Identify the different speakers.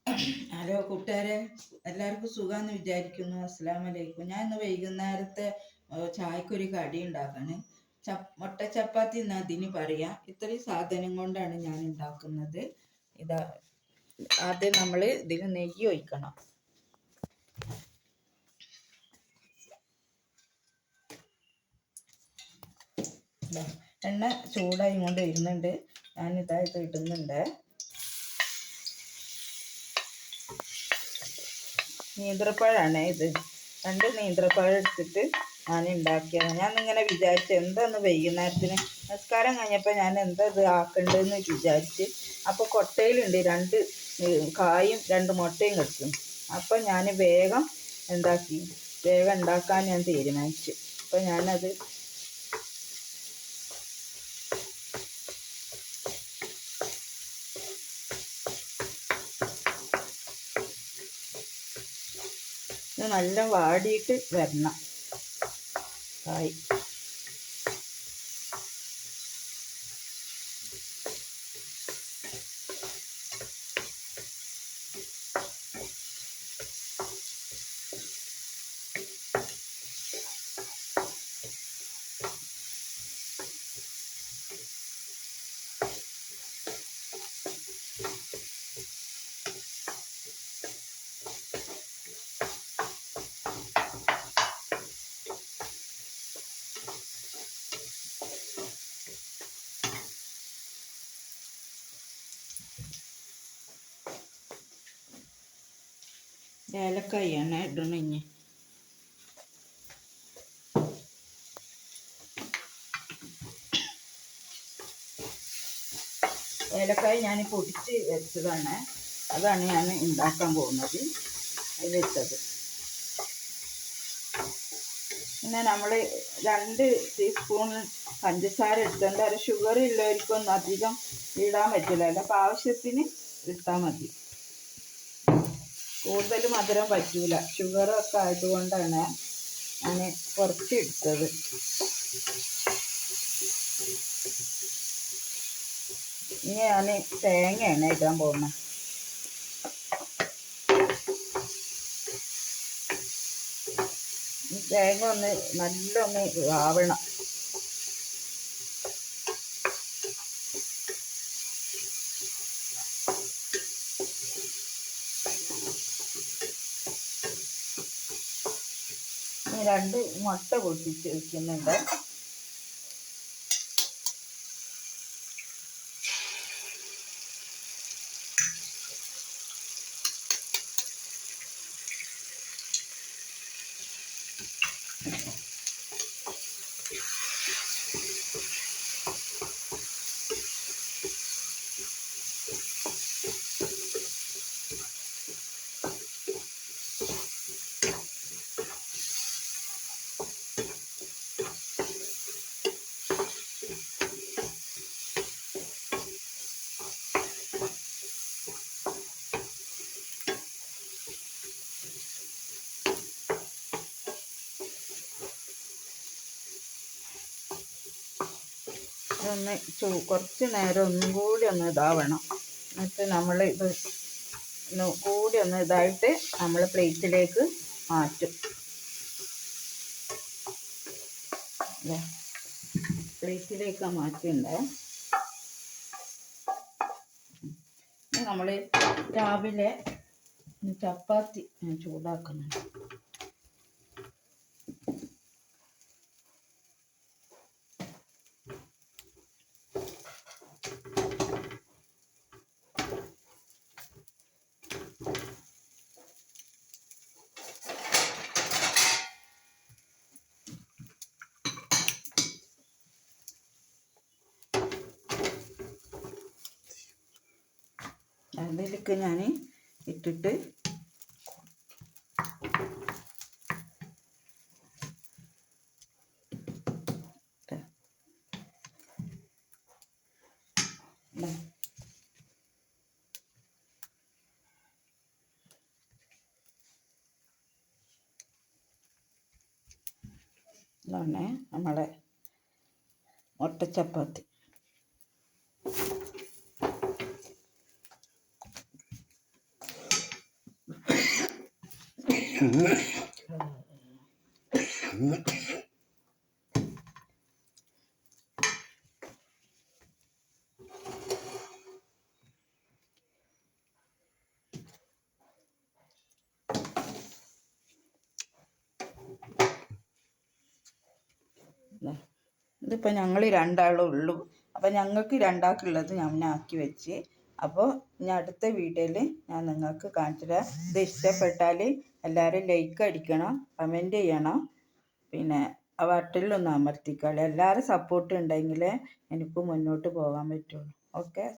Speaker 1: Hello കൂട്ടുകാരെ, എല്ലാവർക്കും സുഖമെന്ന് വിചാരിക്കുന്നു. അസ്സലാമു അലൈക്കും. ഞാൻ ഇന്ന് വൈകുന്നേരത്തെ ചായക്കൊരു കടി ഉണ്ടാക്കാണ്. മുട്ട ചപ്പാത്തി എന്ന് അതിന് പറയാം. ഇത്രയും സാധനം കൊണ്ടാണ് ഞാൻ ഉണ്ടാക്കുന്നത്. ഇതാ, ആദ്യം നമ്മൾ ഇതിൽ നെയ്യ് ഒഴിക്കണം. എണ്ണ ചൂടായി കൊണ്ട് വരുന്നുണ്ട്. ഞാനിതായിട്ട് ഇടുന്നുണ്ട്. നേന്ത്രപ്പഴമാണ് ഇത്. 2 നേന്ത്രപ്പഴം എടുത്തിട്ട് ഞാൻ ഉണ്ടാക്കിയത്. ഞാനിങ്ങനെ വിചാരിച്ചു എന്താന്ന് വൈകുന്നേരത്തിന് നിസ്കാരം കഴിഞ്ഞപ്പോൾ ഞാൻ എന്താ ഇത് ആക്കണ്ടെന്ന് വിചാരിച്ച്. അപ്പോൾ കൊട്ടയിലുണ്ട് 2 കായും 2 മുട്ടയും കിടക്കും. അപ്പം ഞാൻ വേഗം ഉണ്ടാക്കാൻ ഞാൻ തീരുമാനിച്ചു. അപ്പം ഞാനത് നല്ല വാടിയിട്ട് വരണം കായ്. ഏലക്കായാണ് ഇടണിഞ്ഞ്. ഏലക്കായ ഞാൻ പൊടിച്ച് വെച്ചതാണ്. അതാണ് ഞാൻ ഉണ്ടാക്കാൻ പോകുന്നത്. അതിലിട്ടത് പിന്നെ നമ്മൾ 2 ടീസ്പൂൺ പഞ്ചസാര എടുത്ത്. എന്താ പറയുക, ഷുഗർ ഉള്ളവർക്കൊന്നും അധികം ഇടാൻ പറ്റില്ല. അപ്പോൾ ആവശ്യത്തിന് ഇട്ടാൽ മതി. കൂടുതൽ മധുരം പറ്റൂല, ഷുഗറൊക്കെ ആയതുകൊണ്ടാണ് ഞാൻ കുറച്ച് എടുത്തത്. ഇനി ഞാൻ തേങ്ങയാണ് ഇടാൻ പോകുന്നത്. തേങ്ങ നല്ലൊന്ന് ആവണം. ഇനി 2 മുട്ട പൊട്ടിച്ച് വയ്ക്കുന്നുണ്ട്. കുറച്ച് നേരം ഒന്നും കൂടി ഒന്ന് ഇതാവണം. എന്നിട്ട് നമ്മൾ ഇത് കൂടി ഒന്ന് ഇതായിട്ട് നമ്മൾ പ്ലേറ്റിലേക്ക് മാറ്റും. പ്ലേറ്റിലേക്ക് മാറ്റിണ്ട്. നമ്മൾ രാവിലെ ചപ്പാത്തി ചൂടാക്കുന്നുണ്ട്. അതിലേക്ക് ഞാൻ ഇട്ടിട്ട് ഇതാണ് നമ്മളെ മുട്ട ചപ്പാത്തി. ഇതിപ്പോൾ ഞങ്ങൾ രണ്ടാളേ ഉള്ളൂ. അപ്പോൾ ഞങ്ങൾക്ക് രണ്ടാൾക്കുള്ളത് ഞാൻ ആക്കി വെച്ച്. അപ്പോൾ ഇനി അടുത്ത വീഡിയോയിൽ ഞാൻ നിങ്ങൾക്ക് കാണിച്ചു തരാം. ഇത് ഇഷ്ടപ്പെട്ടാൽ എല്ലാവരും ലൈക്ക് അടിക്കണം, കമൻറ്റ് ചെയ്യണം, പിന്നെ ആ ബട്ടണിലൊന്ന് അമർത്തിക്കളി. എല്ലാവരും സപ്പോർട്ട് ഉണ്ടെങ്കിലേ എനിക്ക് മുന്നോട്ട് പോകാൻ പറ്റുള്ളൂ. ഓക്കെ.